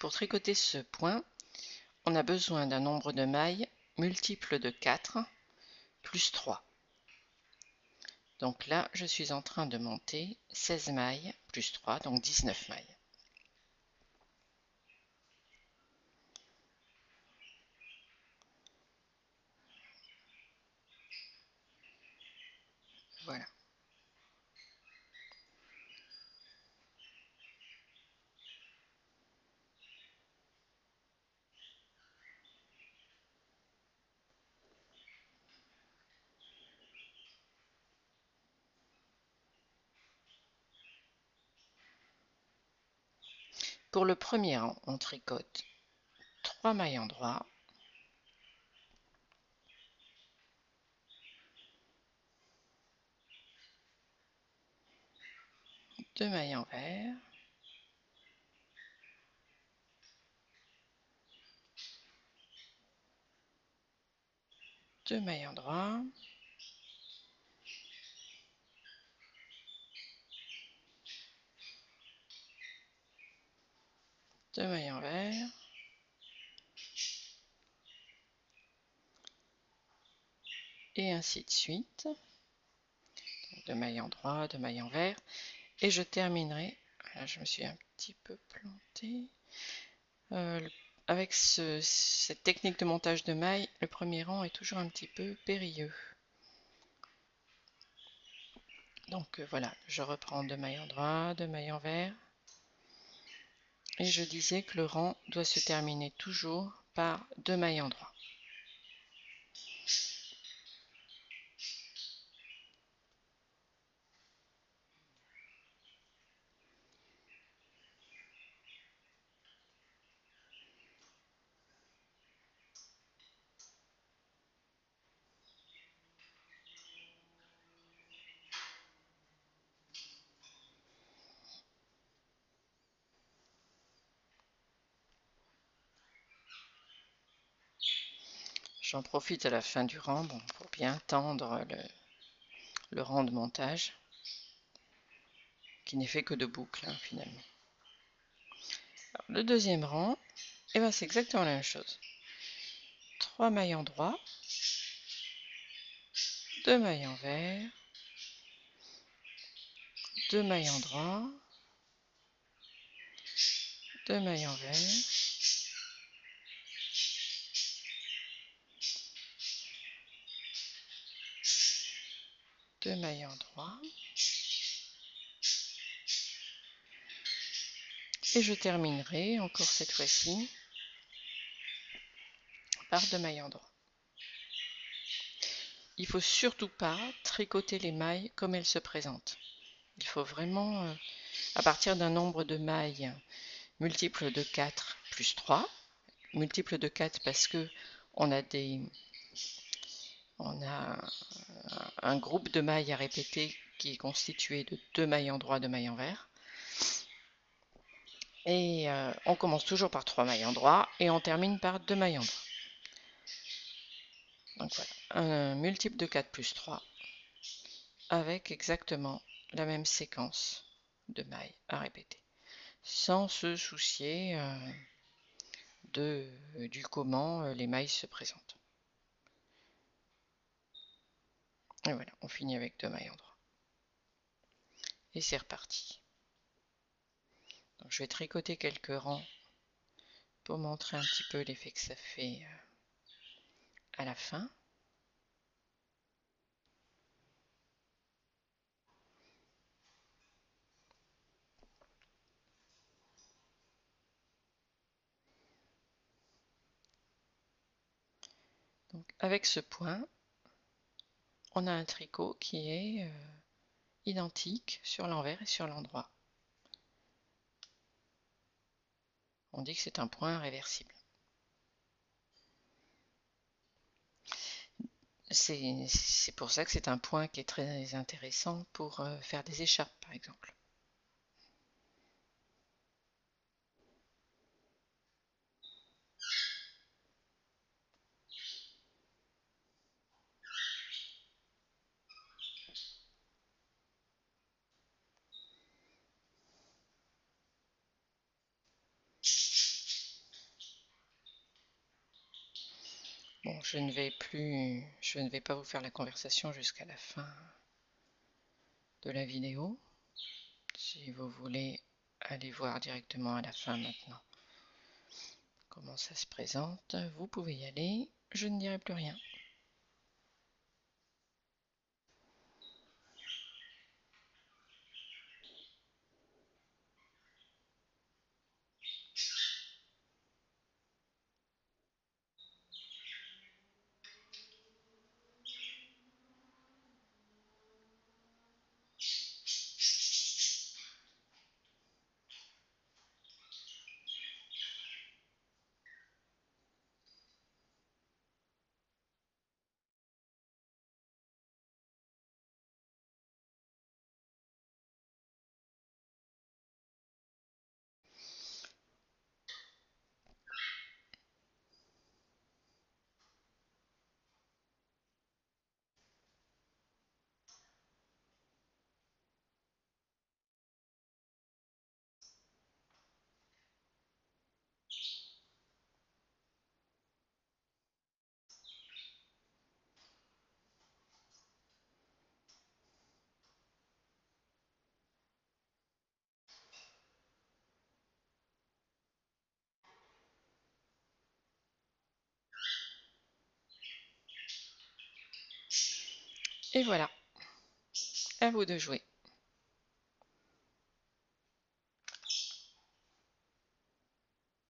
pour tricoter ce point, on a besoin d'un nombre de mailles multiple de 4 plus 3. Donc là, je suis en train de monter 16 mailles plus 3, donc 19 mailles. Voilà. Pour le premier rang, on tricote 3 mailles endroits, 2 mailles envers, 2 mailles endroits, 2 mailles envers, et ainsi de suite. 2 mailles endroits, 2 mailles envers, et je terminerai. Là, je me suis un petit peu plantée. Avec cette technique de montage de mailles, le premier rang est toujours un petit peu périlleux. Donc voilà, je reprends 2 mailles endroits, 2 mailles envers, et je disais que le rang doit se terminer toujours par 2 mailles endroits. J'en profite à la fin du rang pour bien tendre le rang de montage, qui n'est fait que de boucles finalement. Alors, le deuxième rang, c'est exactement la même chose. 3 mailles endroits, 2 mailles envers, 2 mailles endroits, 2 mailles envers, 2 mailles endroits, et je terminerai encore cette fois-ci par 2 mailles endroits. Il ne faut surtout pas tricoter les mailles comme elles se présentent. Il faut vraiment, à partir d'un nombre de mailles multiple de 4 plus 3, multiple de 4 parce que on a un groupe de mailles à répéter qui est constitué de 2 mailles endroits, 2 mailles envers. Et on commence toujours par 3 mailles endroits et on termine par 2 mailles endroits. Donc voilà, un multiple de 4 plus 3 avec exactement la même séquence de mailles à répéter, sans se soucier du comment les mailles se présentent. Et voilà, on finit avec 2 mailles endroits. Et c'est reparti. Donc je vais tricoter quelques rangs pour montrer un petit peu l'effet que ça fait à la fin. Donc avec ce point, on a un tricot qui est identique sur l'envers et sur l'endroit. On dit que c'est un point réversible. C'est pour ça que c'est un point qui est très intéressant pour faire des écharpes, par exemple. je ne vais pas vous faire la conversation jusqu'à la fin de la vidéo. Si vous voulez aller voir directement à la fin maintenant comment ça se présente, vous pouvez y aller, je ne dirai plus rien. Et voilà, à vous de jouer.